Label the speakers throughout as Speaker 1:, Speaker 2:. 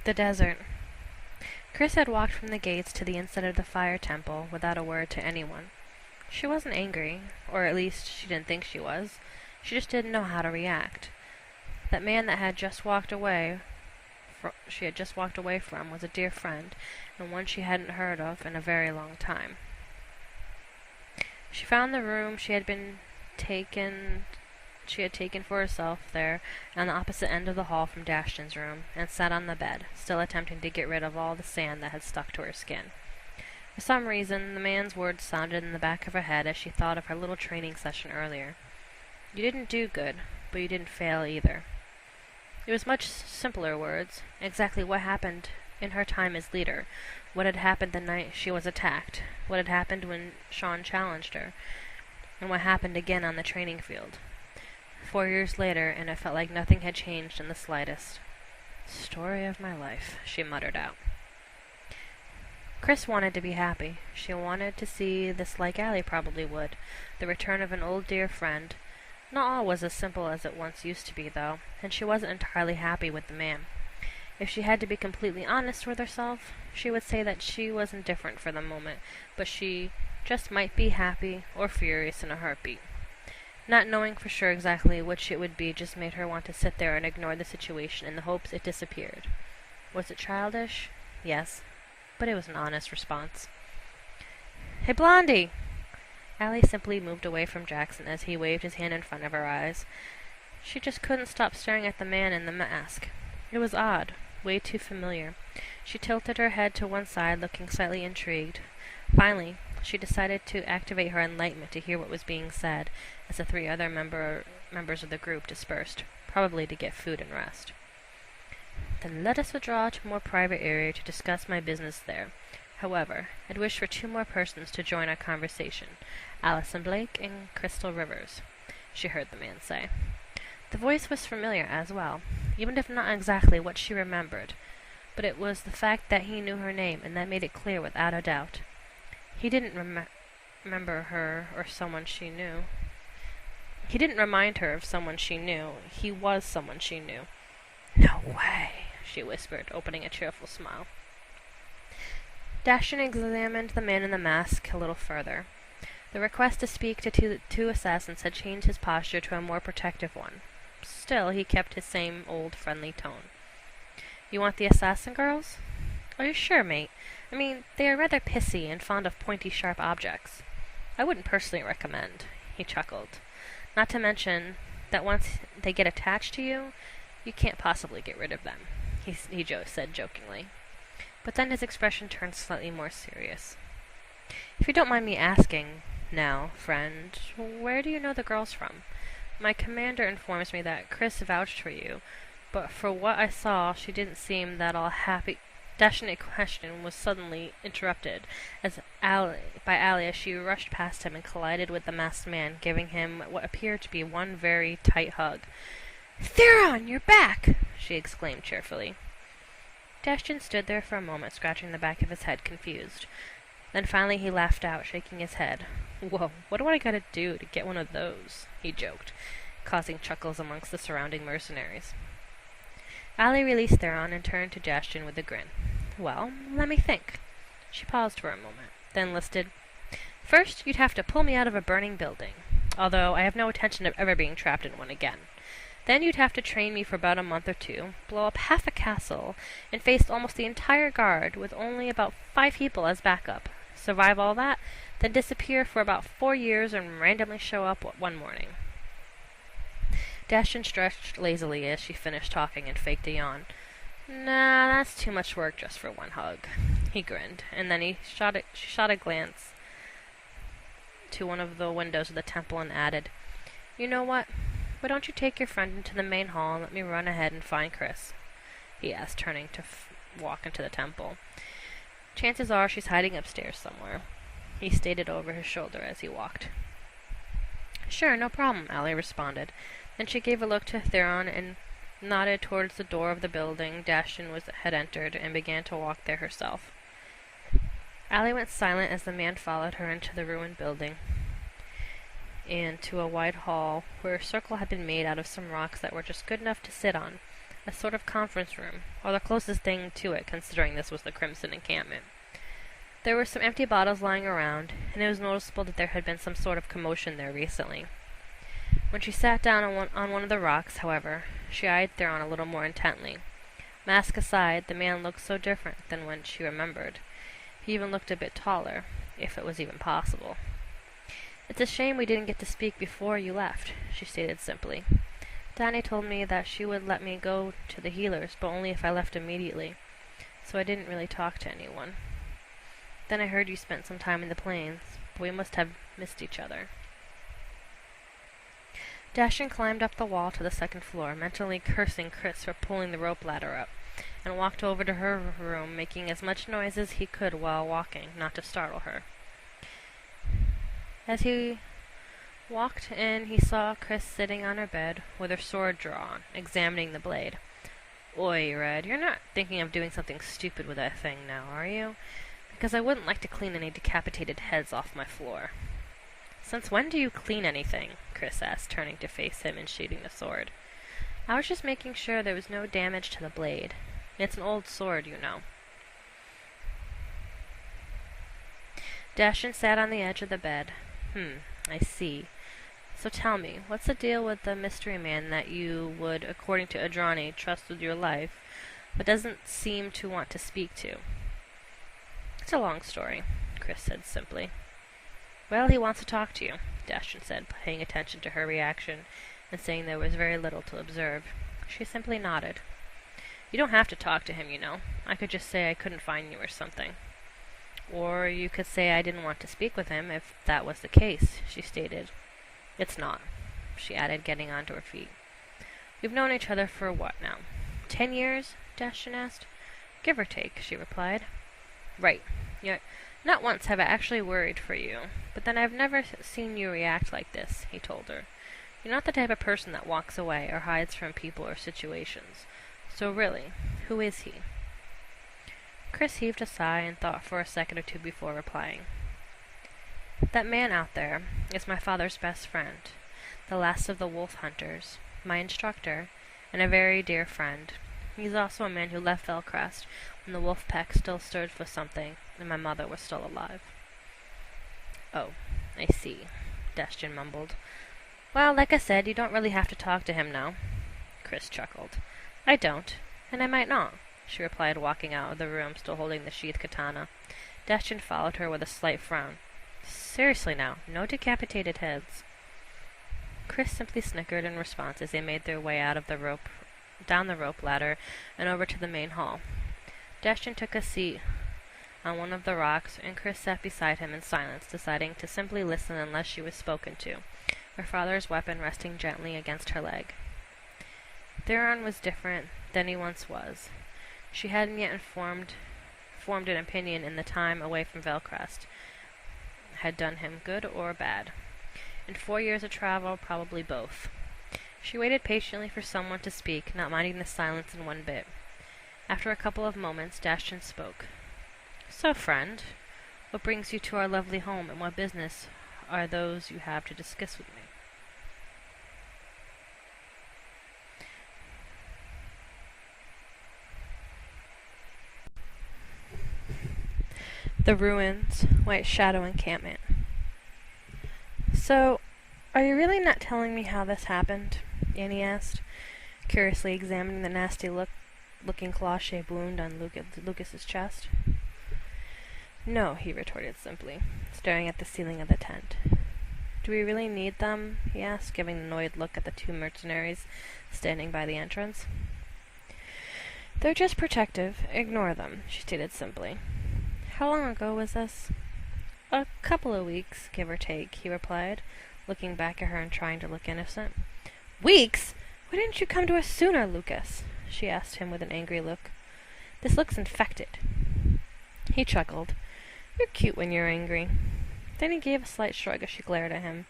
Speaker 1: The desert. Chris had walked from the gates to the inside of the fire temple without a word to anyone. She wasn't angry, or at least she didn't think she was. She just didn't know how to react. That man that she had just walked away from was a dear friend, and one she hadn't heard of in a very long time. She found the room she had taken for herself there on the opposite end of the hall from Dashton's room, and sat on the bed, still attempting to get rid of all the sand that had stuck to her skin. For some reason, the man's words sounded in the back of her head as she thought of her little training session earlier. You didn't do good, but you didn't fail either. It was much simpler words, exactly what happened in her time as leader, what had happened the night she was attacked, what had happened when Sean challenged her, and what happened again on the training field. 4 years later, and it felt like nothing had changed in the slightest. Story of my life, she muttered out. Chris wanted to be happy. She wanted to see this like Allie probably would, the return of an old dear friend. Not all was as simple as it once used to be, though, and she wasn't entirely happy with the man. If she had to be completely honest with herself, she would say that she was indifferent for the moment, but she just might be happy or furious in a heartbeat. Not knowing for sure exactly which it would be just made her want to sit there and ignore the situation in the hopes it disappeared. Was it childish? Yes, but it was an honest response. Hey, Blondie! Allie simply moved away from Jackson as he waved his hand in front of her eyes. She just couldn't stop staring at the man in the mask. It was odd, way too familiar. She tilted her head to one side, looking slightly intrigued. Finally, she decided to activate her enlightenment to hear what was being said, as the three other members of the group dispersed, probably to get food and rest. Then let us withdraw to a more private area to discuss my business there. However, I'd wish for 2 more persons to join our conversation, Allison Blake and Crystal Rivers, she heard the man say. The voice was familiar as well, even if not exactly what she remembered, but it was the fact that he knew her name, and that made it clear without a doubt. He didn't remember her or someone she knew. He didn't remind her of someone she knew. He was someone she knew. No way, she whispered, opening a cheerful smile. Dashton examined the man in the mask a little further. The request to speak to two assassins had changed his posture to a more protective one. Still, he kept his same old friendly tone. You want the assassin girls? Are you sure, mate? I mean, they are rather pissy and fond of pointy, sharp objects. I wouldn't personally recommend, he chuckled. Not to mention that once they get attached to you, you can't possibly get rid of them, he said jokingly. But then his expression turned slightly more serious. If you don't mind me asking, now, friend, where do you know the girls from? My commander informs me that Chris vouched for you, but for what I saw, she didn't seem that all happy. Dashton's question was suddenly interrupted by Allie as she rushed past him and collided with the masked man, giving him what appeared to be one very tight hug. Theron, you're back! She exclaimed cheerfully. Dashton stood there for a moment, scratching the back of his head, confused. Then finally he laughed out, shaking his head. Whoa, what do I gotta do to get one of those? He joked, causing chuckles amongst the surrounding mercenaries. Allie released Theron and turned to Dashton with a grin. Well, let me think. She paused for a moment, then listed, First, you'd have to pull me out of a burning building, although I have no intention of ever being trapped in one again. Then you'd have to train me for about a month or 2, blow up half a castle, and face almost the entire guard with only about 5 people as backup. Survive all that, then disappear for about 4 years and randomly show up one morning. Dashton stretched lazily as she finished talking and faked a yawn. Nah, that's too much work just for one hug. He grinned, and then she shot a glance to one of the windows of the temple and added, You know what? Why don't you take your friend into the main hall and let me run ahead and find Chris? He asked, turning to walk into the temple. Chances are she's hiding upstairs somewhere, he stated over his shoulder as he walked. Sure, no problem, Allie responded. Then she gave a look to Theron and nodded towards the door of the building Dashton had entered and began to walk there herself. Allie went silent as the man followed her into the ruined building and to a wide hall where a circle had been made out of some rocks that were just good enough to sit on. a sort of conference room, or the closest thing to it considering this was the Crimson encampment. There were some empty bottles lying around, and it was noticeable that there had been some sort of commotion there recently. When she sat down on one of the rocks, however, she eyed Theron a little more intently. Mask aside, the man looked so different than when she remembered. He even looked a bit taller, if it was even possible. "It's a shame we didn't get to speak before you left," she stated simply. "Danny told me that she would let me go to the healers, but only if I left immediately, so I didn't really talk to anyone. Then I heard you spent some time in the plains, but we must have missed each other." Dashing climbed up the wall to the second floor, mentally cursing Chris for pulling the rope ladder up, and walked over to her room, making as much noise as he could while walking, not to startle her. As he walked in, he saw Chris sitting on her bed, with her sword drawn, examining the blade. "Oi, Red, you're not thinking of doing something stupid with that thing now, are you? Because I wouldn't like to clean any decapitated heads off my floor." "Since when do you clean anything?" Chris asked, turning to face him and sheathing the sword. "I was just making sure there was no damage to the blade. It's an old sword, you know." Dashin sat on the edge of the bed. I see. So tell me, what's the deal with the mystery man that you would, according to Adrani, trust with your life, but doesn't seem to want to speak to?" "It's a long story," Chris said simply. "Well, he wants to talk to you," Dashin said, paying attention to her reaction and saying there was very little to observe. She simply nodded. "You don't have to talk to him, you know. I could just say I couldn't find you or something. Or you could say I didn't want to speak with him, if that was the case," she stated. "It's not," she added, getting onto her feet. "We've known each other for what now? 10 years? Dashin asked. "Give or take," she replied. "Right. Yet not once have I actually worried for you, but then I've never seen you react like this," he told her. "You're not the type of person that walks away or hides from people or situations. So really, who is he?" Chris heaved a sigh and thought for a second or two before replying. "That man out there is my father's best friend, the last of the wolf hunters, my instructor, and a very dear friend. He's also a man who left Velcrest when the wolf pack still stood for something and my mother was still alive." "Oh, I see," Dashin mumbled. "Well, like I said, you don't really have to talk to him now." Chris chuckled. "I don't, and I might not," she replied, walking out of the room, still holding the sheathed katana. Dashin followed her with a slight frown. "Seriously now, no decapitated heads." Chris simply snickered in response as they made their way down the rope ladder and over to the main hall. Dashin took a seat on one of the rocks, and Chris sat beside him in silence, deciding to simply listen unless she was spoken to, her father's weapon resting gently against her leg. Theron was different than he once was. She hadn't yet formed an opinion in the time away from Velcrest had done him good or bad. In 4 years of travel, probably both. She waited patiently for someone to speak, not minding the silence in one bit. After a couple of moments, Dashin spoke. "So, friend, what brings you to our lovely home, and what business are those you have to discuss with me?" The ruins, White Shadow encampment. "So, are you really not telling me how this happened?" Annie asked, curiously examining the nasty-looking claw-shaped wound on Lucas's chest. "No," he retorted simply, staring at the ceiling of the tent. "Do we really need them?" he asked, giving an annoyed look at the 2 mercenaries standing by the entrance. "They're just protective. Ignore them," she stated simply. "How long ago was this?" "A couple of weeks, give or take," he replied, looking back at her and trying to look innocent. "Weeks? Why didn't you come to us sooner, Lucas?" she asked him with an angry look. "This looks infected." He chuckled. "You're cute when you're angry." Then he gave a slight shrug as she glared at him.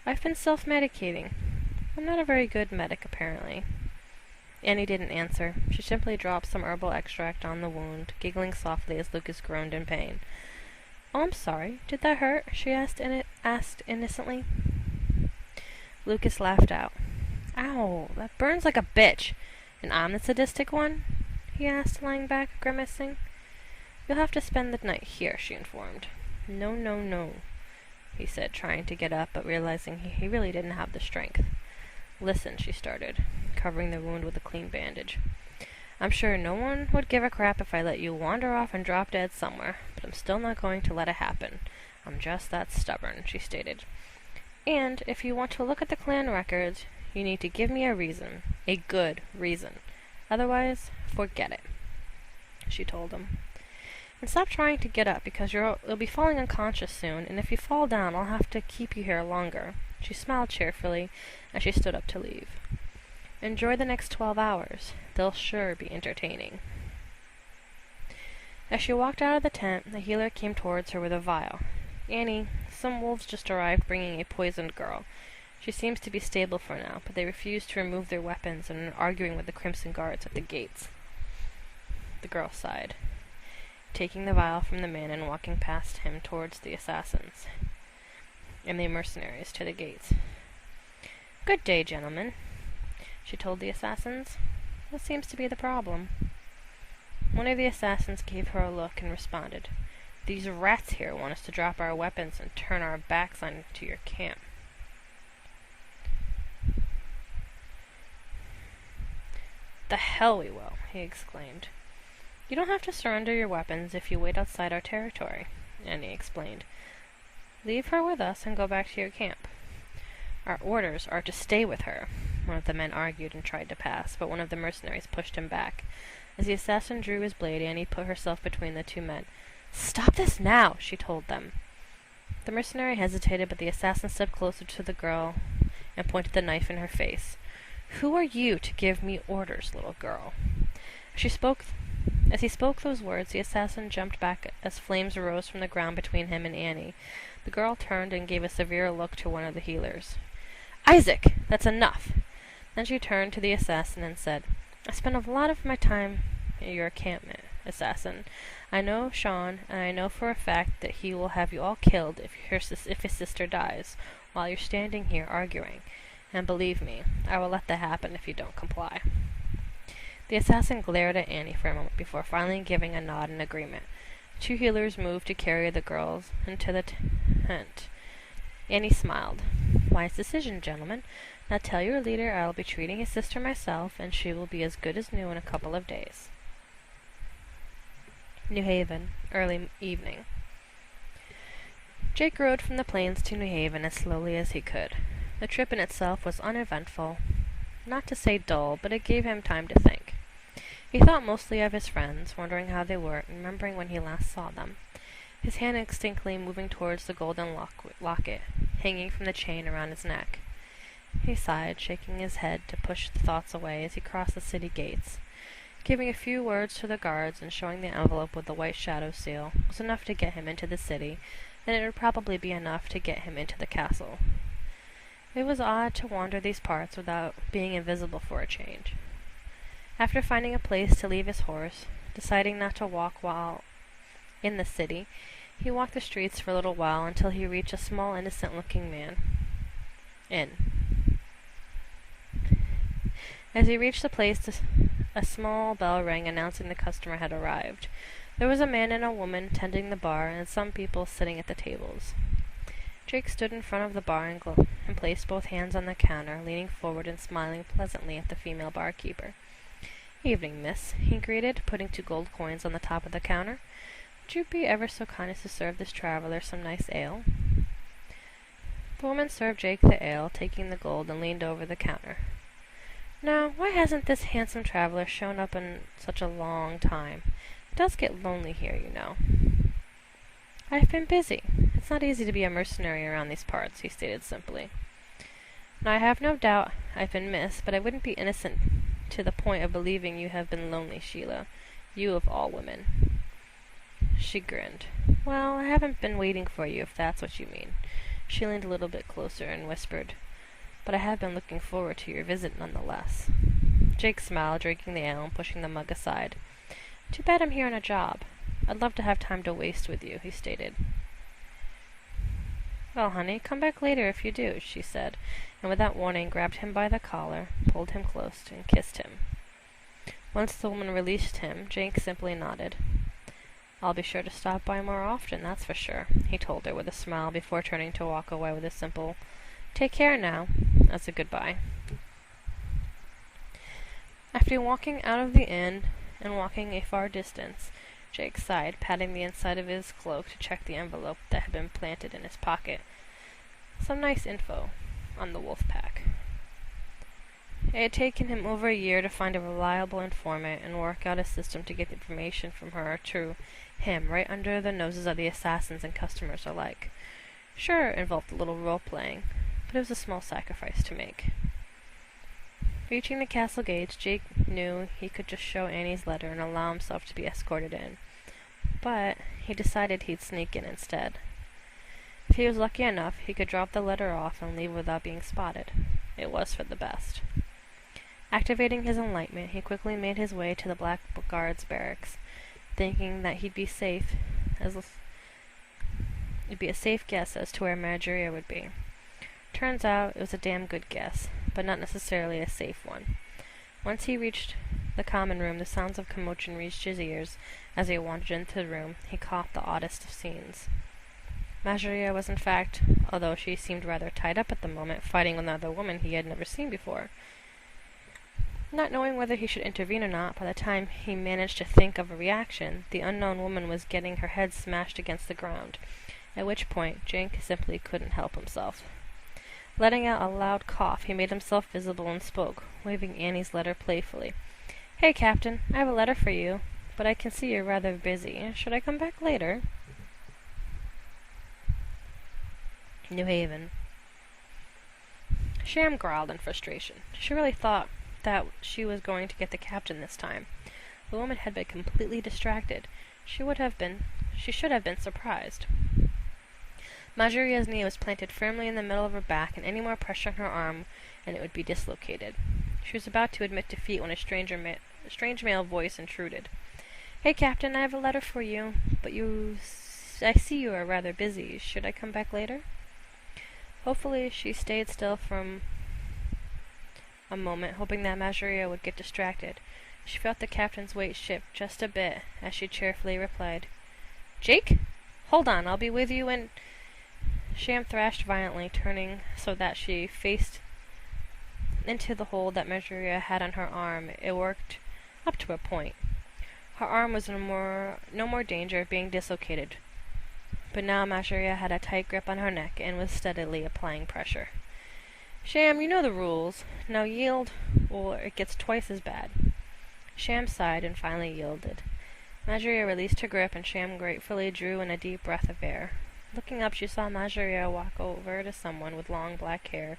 Speaker 1: "I've been self-medicating. I'm not a very good medic, apparently." Annie didn't answer. She simply dropped some herbal extract on the wound, giggling softly as Lucas groaned in pain. "Oh, I'm sorry. Did that hurt?" she asked innocently. Lucas laughed out. "Ow, that burns like a bitch. And I'm the sadistic one? He asked, lying back, grimacing. You'll have to spend the night here, she informed. No, no, no, he said, trying to get up, but realizing he really didn't have the strength. Listen, she started, covering the wound with a clean bandage. I'm sure no one would give a crap if I let you wander off and drop dead somewhere, but I'm still not going to let it happen. I'm just that stubborn, she stated. And if you want to look at the clan records, you need to give me a reason. A good reason. Otherwise, forget it, she told him. And stop trying to get up, because you'll be falling unconscious soon, and if you fall down, I'll have to keep you here longer. She smiled cheerfully as she stood up to leave. Enjoy the next 12 hours. They'll sure be entertaining. As she walked out of the tent, the healer came towards her with a vial. Annie, some wolves just arrived bringing a poisoned girl. She seems to be stable for now, but they refuse to remove their weapons and are arguing with the Crimson Guards at the gates. The girl sighed, taking the vial from the man and walking past him towards the assassins and the mercenaries to the gates. Good day, gentlemen, she told the assassins. What seems to be the problem? One of the assassins gave her a look and responded, These rats here want us to drop our weapons and turn our backs onto your camp. The hell we will, he exclaimed. You don't have to surrender your weapons if you wait outside our territory, Annie explained. Leave her with us and go back to your camp. Our orders are to stay with her, one of the men argued and tried to pass, but one of the mercenaries pushed him back. As the assassin drew his blade, Annie put herself between the two men. Stop this now, she told them. The mercenary hesitated, but the assassin stepped closer to the girl and pointed the knife in her face. Who are you to give me orders, little girl? As he spoke those words, the assassin jumped back as flames arose from the ground between him and Annie. The girl turned and gave a severe look to one of the healers. Isaac, that's enough! Then she turned to the assassin and said, I spent a lot of my time at your encampment, assassin. I know Sean, and I know for a fact that he will have you all killed if his sister dies, while you're standing here arguing. And believe me, I will let that happen if you don't comply. The assassin glared at Annie for a moment before finally giving a nod in agreement. The two healers moved to carry the girls into the tent. Annie smiled. Wise decision, gentlemen. Now tell your leader I will be treating his sister myself, and she will be as good as new in a couple of days. New Haven, early evening. Jake rode from the plains to New Haven as slowly as he could. The trip in itself was uneventful. Not to say dull, but it gave him time to think. He thought mostly of his friends, wondering how they were, and remembering when he last saw them. His hand instinctively moving towards the golden locket, hanging from the chain around his neck. He sighed, shaking his head to push the thoughts away as he crossed the city gates. Giving a few words to the guards and showing the envelope with the white shadow seal was enough to get him into the city, and it would probably be enough to get him into the castle. It was odd to wander these parts without being invisible for a change. After finding a place to leave his horse, deciding not to walk while in the city, he walked the streets for a little while until he reached a small, innocent-looking inn. As he reached the place, a small bell rang announcing the customer had arrived. There was a man and a woman tending the bar, and some people sitting at the tables. Jake stood in front of the bar and placed both hands on the counter, leaning forward and smiling pleasantly at the female barkeeper. Evening, miss, he greeted, putting 2 gold coins on the top of the counter. Would you be ever so kind as to serve this traveler some nice ale? The woman served Jake the ale, taking the gold, and leaned over the counter. Now, why hasn't this handsome traveler shown up in such a long time? It does get lonely here, you know. I've been busy. It's not easy to be a mercenary around these parts, he stated simply. Now, I have no doubt I've been missed, but I wouldn't be innocent to the point of believing you have been lonely, Sheila. You of all women. She grinned. Well, I haven't been waiting for you, if that's what you mean. She leaned a little bit closer and whispered, but I have been looking forward to your visit nonetheless. Jake smiled, drinking the ale and pushing the mug aside. Too bad I'm here on a job. I'd love to have time to waste with you, he stated. Well, honey, come back later if you do, she said, and without warning grabbed him by the collar, pulled him close, and kissed him. Once the woman released him, Jake simply nodded. "I'll be sure to stop by more often, that's for sure," he told her with a smile before turning to walk away with a simple "Take care now," as a goodbye. After walking out of the inn and walking a far distance, Jake sighed, patting the inside of his cloak to check the envelope that had been planted in his pocket. Some nice info on the wolf pack. It had taken him over a year to find a reliable informant and work out a system to get information from her to him right under the noses of the assassins and customers alike. Sure, it involved a little role-playing, but it was a small sacrifice to make. Reaching the castle gates, Jake knew he could just show Annie's letter and allow himself to be escorted in. But he decided he'd sneak in instead. If he was lucky enough, he could drop the letter off and leave without being spotted. It was for the best. Activating his enlightenment, he quickly made his way to the Blackguard's barracks, thinking that it'd be a safe guess as to where Marjorie would be. Turns out it was a damn good guess, but not necessarily a safe one. Once he reached the common room, the sounds of commotion reached his ears. As he wandered into the room, he caught the oddest of scenes. Marjorie was, in fact, although she seemed rather tied up at the moment, fighting with another woman he had never seen before. Not knowing whether he should intervene or not, by the time he managed to think of a reaction, the unknown woman was getting her head smashed against the ground, at which point Jake simply couldn't help himself. Letting out a loud cough, he made himself visible and spoke, waving Annie's letter playfully. "Hey, Captain, I have a letter for you, but I can see you're rather busy. Should I come back later?" New Haven. Sham growled in frustration. She really thought that she was going to get the captain this time. The woman had been completely distracted. She should have been surprised. Marjorie's knee was planted firmly in the middle of her back, and any more pressure on her arm, and it would be dislocated. She was about to admit defeat when a strange male voice intruded. "Hey, Captain, I have a letter for you, but I see you are rather busy. Should I come back later?" Hopefully, she stayed still for a moment, hoping that Marjorie would get distracted. She felt the captain's weight shift just a bit as she cheerfully replied, "Jake? Hold on, I'll be with you in—" Sham thrashed violently, turning so that she faced into the hold that Marjorie had on her arm. It worked up to a point. Her arm was in no more danger of being dislocated, but now Marjorie had a tight grip on her neck and was steadily applying pressure. "Sham, you know the rules. Now yield, or it gets twice as bad." Sham sighed and finally yielded. Marjorie released her grip, and Sham gratefully drew in a deep breath of air. Looking up, she saw Marjorie walk over to someone with long black hair,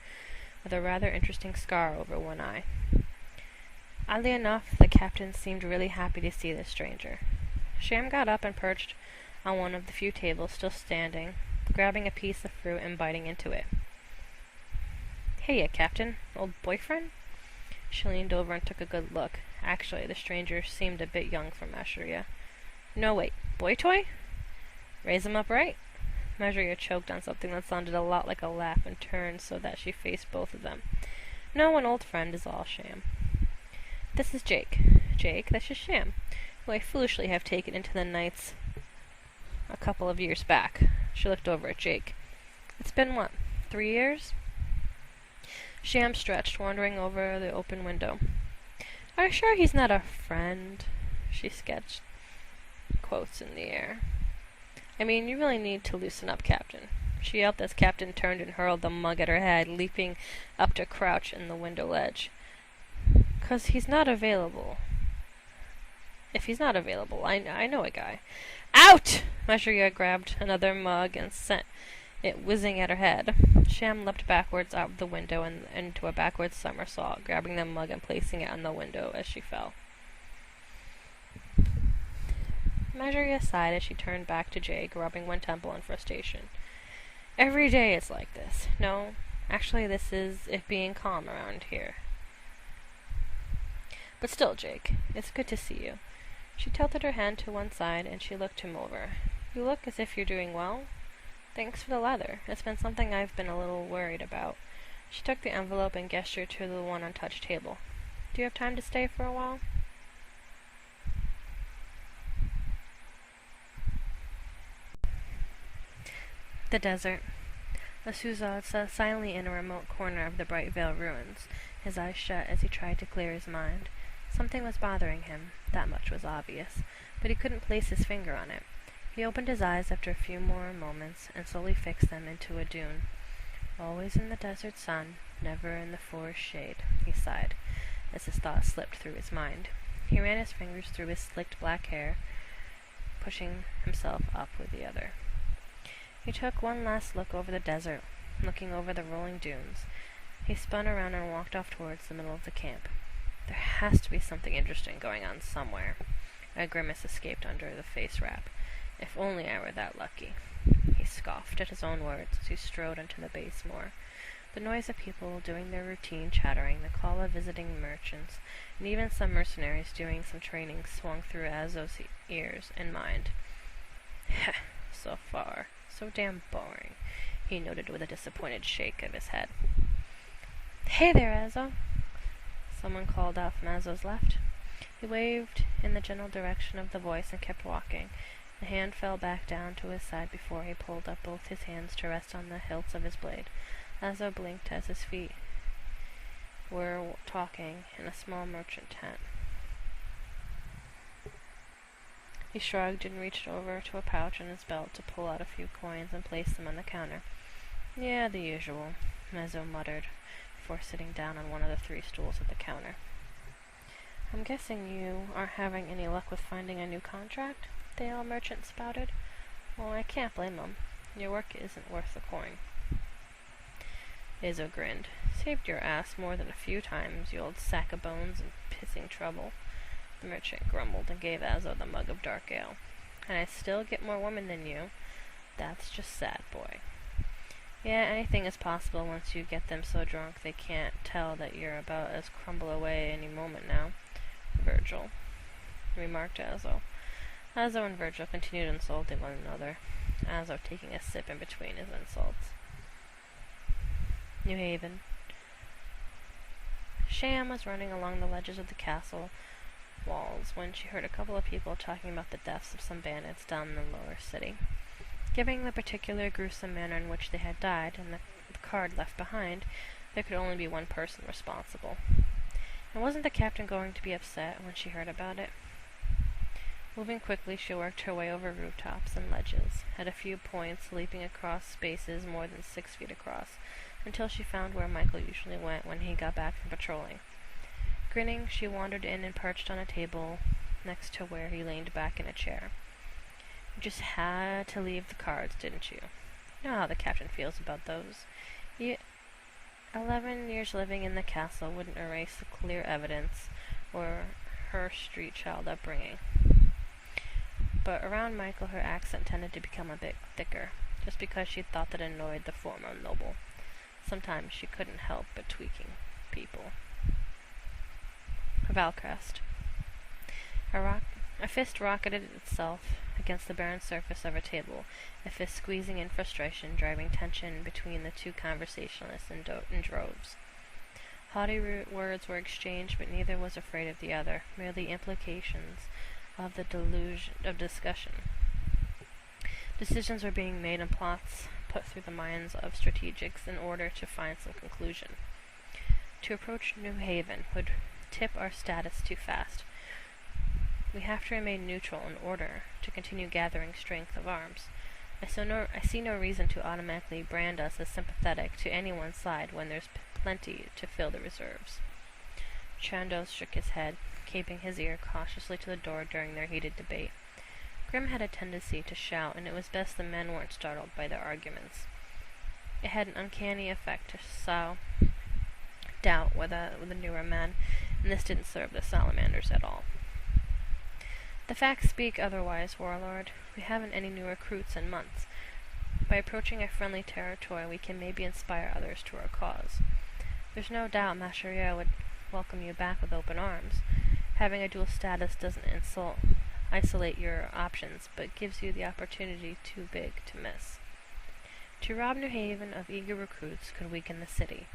Speaker 1: with a rather interesting scar over one eye. Oddly enough, the captain seemed really happy to see this stranger. Sham got up and perched on one of the few tables still standing, grabbing a piece of fruit and biting into it. "Hey, Captain, old boyfriend?" She leaned over and took a good look. Actually, the stranger seemed a bit young for Marjorie. "No, wait, boy toy? Raise him up right?" Marjorie choked on something that sounded a lot like a laugh and turned so that she faced both of them. "No, an old friend is all, Sham. This is Jake. Jake, this is Sham, who I foolishly have taken into the Knights a couple of years back." She looked over at Jake. "It's been, 3 years?" Sham stretched, wandering over the open window. "Are you sure he's not a friend?" She sketched quotes in the air. "I mean, you really need to loosen up, Captain." She yelped as Captain turned and hurled the mug at her head, leaping up to crouch in the window ledge. "'Cause he's not available. If he's not available, I know a guy." "Out!" Marjorie grabbed another mug and sent it whizzing at her head. Sham leapt backwards out of the window and into a backwards somersault, grabbing the mug and placing it on the window as she fell. Marjorie sighed as she turned back to Jake, rubbing one temple in frustration. "Every day it's like this. No, actually this is it being calm around here. But still, Jake, it's good to see you." She tilted her hand to one side and she looked him over. "You look as if you're doing well. Thanks for the leather. It's been something I've been a little worried about." She took the envelope and gestured to the one untouched table. "Do you have time to stay for a while?" The desert. Azuzad sat silently in a remote corner of the Bright Vale ruins, his eyes shut as he tried to clear his mind. Something was bothering him, that much was obvious, but he couldn't place his finger on it. He opened his eyes after a few more moments and slowly fixed them into a dune. Always in the desert sun, never in the forest shade, he sighed, as his thought slipped through his mind. He ran his fingers through his slicked black hair, pushing himself up with the other. He took one last look over the desert, looking over the rolling dunes. He spun around and walked off towards the middle of the camp. There has to be something interesting going on somewhere. A grimace escaped under the face wrap. If only I were that lucky. He scoffed at his own words as he strode into the base more. The noise of people doing their routine chattering, the call of visiting merchants, and even some mercenaries doing some training swung through Azo's ears and mind. Heh, so far. So damn boring, he noted with a disappointed shake of his head. Hey there, Azo! Someone called out from Azo's left. He waved in the general direction of the voice and kept walking. The hand fell back down to his side before he pulled up both his hands to rest on the hilts of his blade. Azo blinked as his feet were talking in a small merchant tent. He shrugged and reached over to a pouch in his belt to pull out a few coins and place them on the counter. Yeah, the usual, Azo muttered, before sitting down on one of the 3 stools at the counter. I'm guessing you aren't having any luck with finding a new contract? The ale merchant spouted. Well, I can't blame them. Your work isn't worth the coin. Azo grinned. Saved your ass more than a few times, you old sack of bones and pissing trouble. The merchant grumbled and gave Azo the mug of dark ale. And I still get more women than you. That's just sad, boy. Yeah, anything is possible once you get them so drunk they can't tell that you're about as crumble away any moment now. Virgil, remarked Azo. Azo and Virgil continued insulting one another, Azo taking a sip in between his insults. New Haven. Sham was running along the ledges of the castle walls when she heard a couple of people talking about the deaths of some bandits down in the lower city. Given the particular gruesome manner in which they had died and the card left behind, there could only be one person responsible. And wasn't the captain going to be upset when she heard about it? Moving quickly, she worked her way over rooftops and ledges, at a few points leaping across spaces more than 6 feet across, until she found where Michael usually went when he got back from patrolling. Grinning, she wandered in and perched on a table next to where he leaned back in a chair. You just had to leave the cards, didn't you? You know how the captain feels about those. 11 years living in the castle wouldn't erase the clear evidence or her street child upbringing. But around Michael her accent tended to become a bit thicker, just because she thought that annoyed the former noble. Sometimes she couldn't help but tweaking people. Valcrest. A fist rocketed itself against the barren surface of a table, a fist squeezing in frustration, driving tension between the two conversationalists in droves. Haughty words were exchanged, but neither was afraid of the other, merely implications of the delusion of discussion. Decisions were being made and plots put through the minds of strategics in order to find some conclusion. To approach New Haven would tip our status too fast. We have to remain neutral in order to continue gathering strength of arms. I see no reason to automatically brand us as sympathetic to any one side when there's plenty to fill the reserves. Chandos shook his head, keeping his ear cautiously to the door during their heated debate. Grim had a tendency to shout, and it was best the men weren't startled by their arguments. It had an uncanny effect to sow doubt with the newer men, and this didn't serve the salamanders at all. The facts speak otherwise, Warlord. We haven't any new recruits in months. By approaching a friendly territory, we can maybe inspire others to our cause. There's no doubt Macharia would welcome you back with open arms. Having a dual status doesn't isolate your options, but gives you the opportunity too big to miss. To rob New Haven of eager recruits could weaken the city.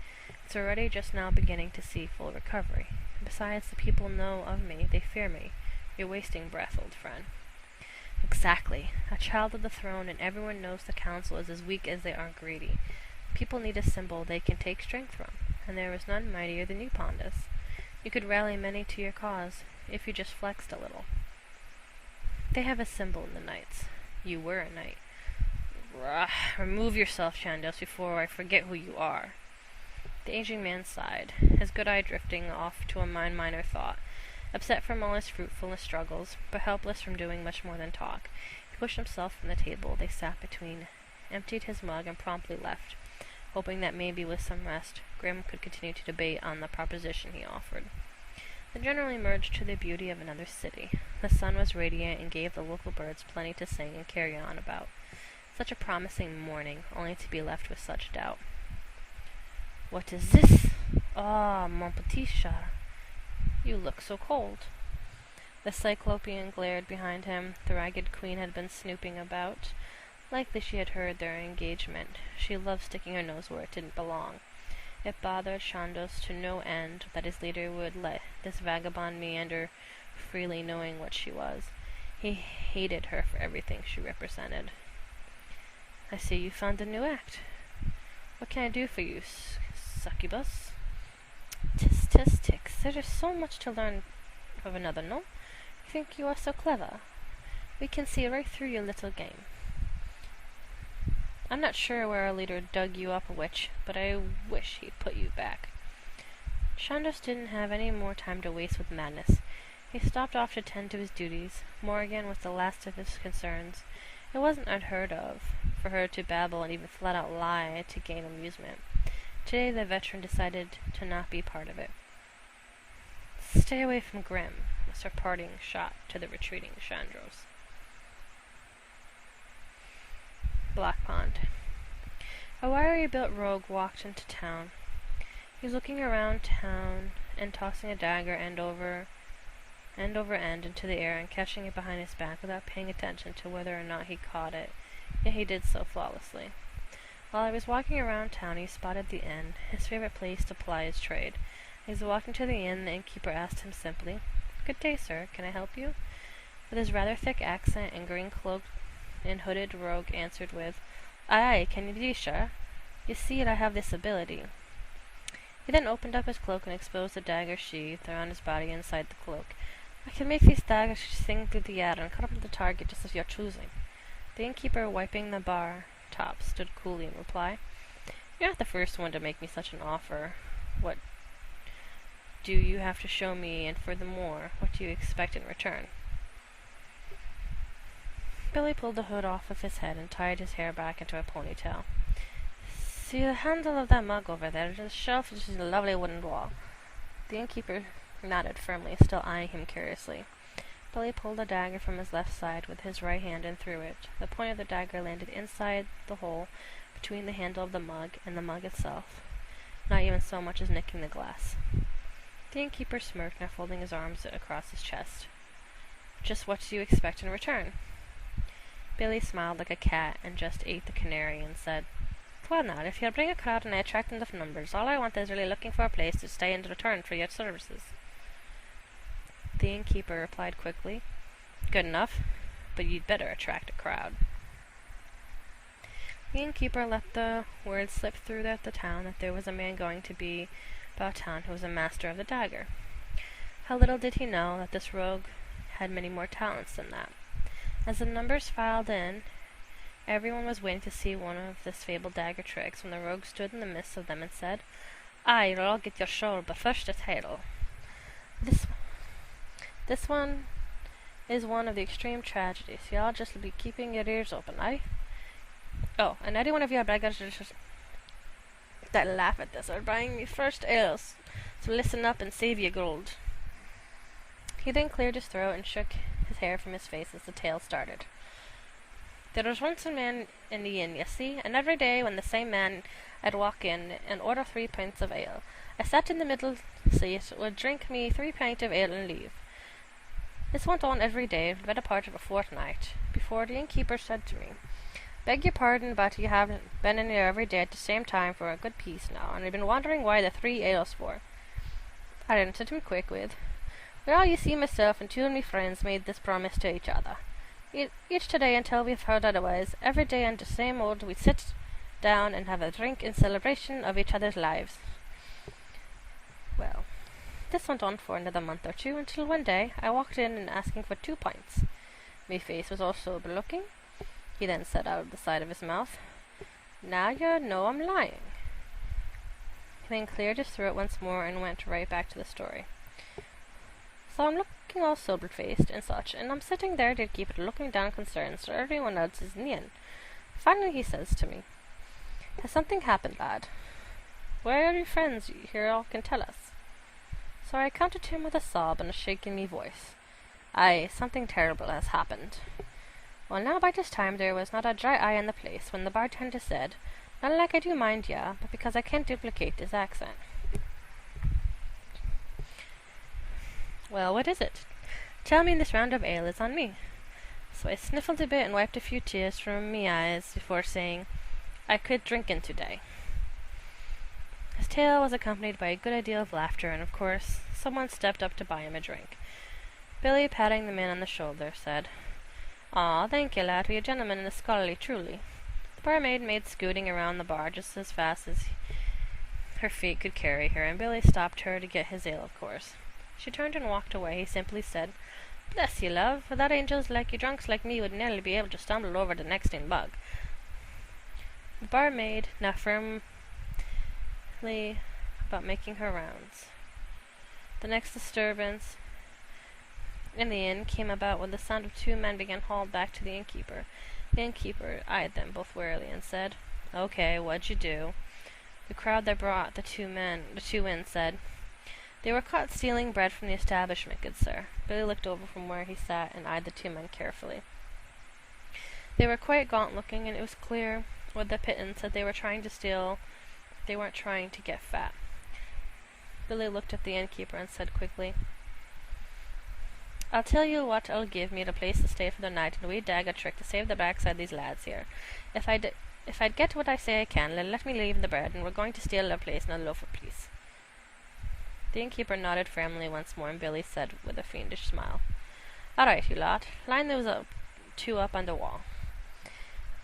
Speaker 1: It's already just now beginning to see full recovery. Besides, the people know of me, they fear me. You're wasting breath, old friend. Exactly. A child of the throne, and everyone knows the council is as weak as they are greedy. People need a symbol they can take strength from, and there is none mightier than you, Pondus. You could rally many to your cause, if you just flexed a little. They have a symbol in the knights. You were a knight. Remove yourself, Chandos, before I forget who you are. The aging man sighed, his good eye drifting off to a minor thought. Upset from all his fruitfulness struggles, but helpless from doing much more than talk, he pushed himself from the table they sat between, emptied his mug, and promptly left, hoping that maybe with some rest, Grim could continue to debate on the proposition he offered. The general emerged to the beauty of another city. The sun was radiant and gave the local birds plenty to sing and carry on about. Such a promising morning, only to be left with such doubt. What is this? Ah, mon petit chat. You look so cold. The Cyclopean glared behind him. The ragged queen had been snooping about. Likely she had heard their engagement. She loved sticking her nose where it didn't belong. It bothered Chandos to no end that his leader would let this vagabond meander freely, knowing what she was. He hated her for everything she represented. I see you found a new act. What can I do for you, succubus? Tis, Tix. There is so much to learn of another, no? You think you are so clever. We can see right through your little game. I'm not sure where our leader dug you up a witch, but I wish he'd put you back. Chandos didn't have any more time to waste with madness. He stopped off to tend to his duties. Morrigan was the last of his concerns. It wasn't unheard of for her to babble and even flat-out lie to gain amusement. Today the veteran decided to not be part of it. Stay away from Grim, was her parting shot to the retreating Chandros. Black Pond. A wiry-built rogue walked into town. He was looking around town and tossing a dagger end over end into the air and catching it behind his back without paying attention to whether or not he caught it, yet he did so flawlessly. While he was walking around town, he spotted the inn, his favorite place to ply his trade. As he was walking to the inn, the innkeeper asked him simply, "Good day, sir. Can I help you?" With his rather thick accent and green-cloaked and hooded rogue answered with, "Aye, can you do, sir? You see, I have this ability." He then opened up his cloak and exposed the dagger sheathed around his body inside the cloak. "I can make these daggers sing through the air and cut up the target just as you're choosing." The innkeeper, wiping the bar top, stood coolly in reply, "You're not the first one to make me such an offer. What do you have to show me, and furthermore, what do you expect in return?" Billy pulled the hood off of his head and tied his hair back into a ponytail. "See the handle of that mug over there? The shelf is just a lovely wooden wall." The innkeeper nodded firmly, still eyeing him curiously. Billy pulled a dagger from his left side with his right hand and threw it. The point of the dagger landed inside the hole between the handle of the mug and the mug itself, not even so much as nicking the glass. The innkeeper smirked, now folding his arms across his chest. "Just what do you expect in return?" Billy smiled like a cat and just ate the canary and said, "Well now, if you'll bring a crowd and I attract enough numbers, all I want is really looking for a place to stay in return for your services." The innkeeper replied quickly, "Good enough, but you'd better attract a crowd." The innkeeper let the word slip through the town that there was a man going to be about town who was a master of the dagger. How little did he know that this rogue had many more talents than that. As the numbers filed in, everyone was waiting to see one of this fabled dagger tricks when the rogue stood in the midst of them and said, "Aye, you'll all get your show, but first a tale. This one is one of the extreme tragedies. Y'all just be keeping your ears open, aye? Oh, and any one of you beggars that laugh at this are buying me first ales, so listen up and save your gold." He then cleared his throat and shook his hair from his face as the tale started. "There was once a man in the inn, you see, and every day when the same man I'd walk in and order 3 pints of ale. I sat in the middle seat, would drink me 3 pint of ale and leave. This went on every day, the better part of a fortnight, before the innkeeper said to me, 'Beg your pardon, but you haven't been in here every day at the same time for a good piece now, and I've been wondering why the 3 ales for.' I answered him quick with, 'Well, you see, myself and 2 of me friends made this promise to each other. Each today until we've heard otherwise. Every day and the same old, we sit down and have a drink in celebration of each other's lives. Well, this went on for another month or two, until one day I walked in and asking for 2 pints. Me face was all sober looking. He then said out of the side of his mouth, "Now you know I'm lying." He then cleared his throat once more and went right back to the story. So I'm looking all sober-faced and such, and I'm sitting there to keep it looking down concerned so everyone else is in the inn. Finally he says to me, "Has something happened, lad? Where are your friends here all can tell us?" So I counted to him with a sob and a shake in me voice. "Aye, something terrible has happened." Well, now by this time there was not a dry eye in the place when the bartender said, "Not like I do mind ya, but because I can't duplicate his accent." "Well, what is it? Tell me this round of ale is on me." So I sniffled a bit and wiped a few tears from me eyes before saying, "I quit drinking today." His tale was accompanied by a good deal of laughter, and of course someone stepped up to buy him a drink. Billy, patting the man on the shoulder, said, "Aw, thank you, lad, for your gentleman in the scullery, truly." The barmaid made scooting around the bar just as fast as her feet could carry her, and Billy stopped her to get his ale, of course. She turned and walked away. He simply said, "Bless you, love, for that angels like you drunks like me would nearly be able to stumble over the next in bug." The barmaid, now firmly about making her rounds. The next disturbance in the inn came about when the sound of 2 men began hauled back to the innkeeper. The innkeeper eyed them both warily and said, "Okay, what'd you do?" The crowd that brought the two in said, "They were caught stealing bread from the establishment, good sir." Billy looked over from where he sat and eyed the 2 men carefully. They were quite gaunt looking, and it was clear with the pittance that they were trying to steal. They weren't trying to get fat. Billy looked at the innkeeper and said quickly, "I'll tell you what I'll give me a place to stay for the night, and we dag a trick to save the backside these lads here. If I'd get what I say I can, let me leave the bread, and we're going to steal their place in a loaf of peace." The innkeeper nodded firmly once more, and Billy said with a fiendish smile, "All right, you lot, line those 2 up on the wall."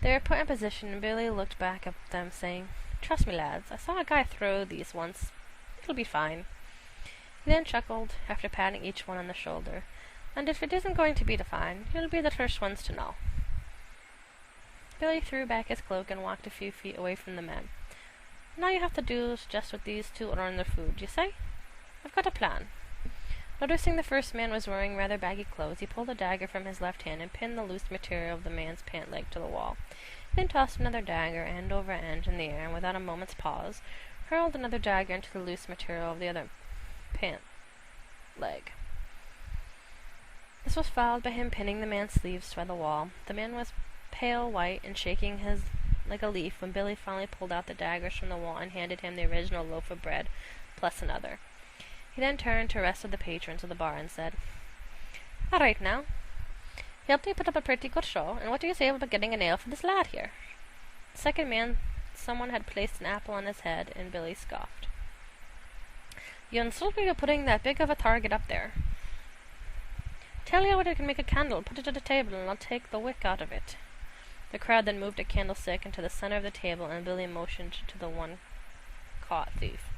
Speaker 1: They were put in position, and Billy looked back at them, saying, "Trust me, lads, I saw a guy throw these once. It'll be fine." He then chuckled, after patting each one on the shoulder, "And if it isn't going to be fine, you'll be the first ones to know." Billy threw back his cloak and walked a few feet away from the men. "Now you have to do just what these 2 earn their food, you say? I've got a plan." Noticing the first man was wearing rather baggy clothes, he pulled a dagger from his left hand and pinned the loose material of the man's pant leg to the wall. He then tossed another dagger end over end in the air, and without a moment's pause, hurled another dagger into the loose material of the other pant leg. This was followed by him pinning the man's sleeves by the wall. The man was pale white and shaking like a leaf when Billy finally pulled out the daggers from the wall and handed him the original loaf of bread, plus another. He then turned to the rest of the patrons of the bar and said, "All right now, you helped me put up a pretty good show, and what do you say about getting an ale for this lad here?" The second man, someone had placed an apple on his head, and Billy scoffed. "You insult me by putting that big of a target up there. Tell you what, I can make a candle, put it at the table, and I'll take the wick out of it." The crowd then moved a candlestick into the center of the table, and Billy motioned to the one caught thief.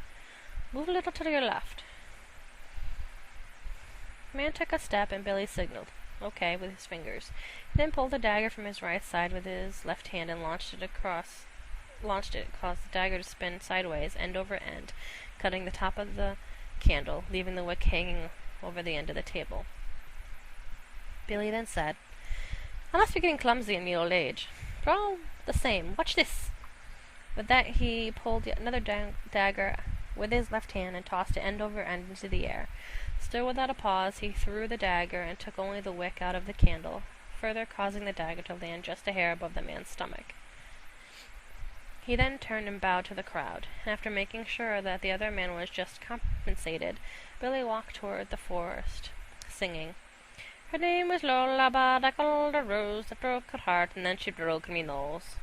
Speaker 1: "Move a little to your left." The man took a step, and Billy signaled, "Okay," with his fingers. He then pulled the dagger from his right side with his left hand and launched it, caused the dagger to spin sideways, end over end, cutting the top of the candle, leaving the wick hanging over the end of the table. Billy then said, "I must be getting clumsy in me old age. For all the same, watch this." With that he pulled yet another dagger with his left hand and tossed it end over end into the air. Still without a pause, he threw the dagger and took only the wick out of the candle, further causing the dagger to land just a hair above the man's stomach. He then turned and bowed to the crowd, and after making sure that the other man was just compensated, Billy walked toward the forest, singing, "Her name was Lola, but I called her Rose, that broke her heart, and then she broke me nose."